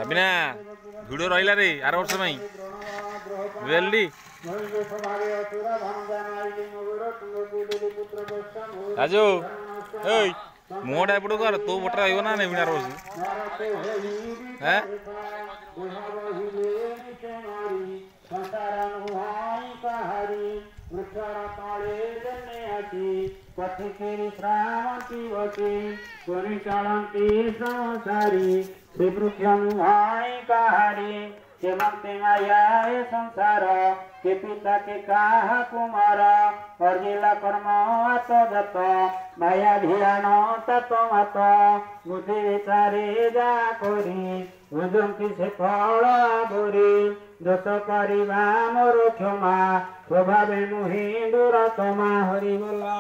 अभिना video रहिला रे are वर्ष में रियली राजू ए मोटा एपटू कर तू बटर आइब ना नहीं बिना रोज हैं संसार के पिता के काहा कुमार और जिला कर्म दत्त माया भियान तत्व मत बुद्धि विचारे जा करी उजंती से फल धरी दोष करवा मोर क्षमा स्वभावे मुहि दूर तमा हरि बोला।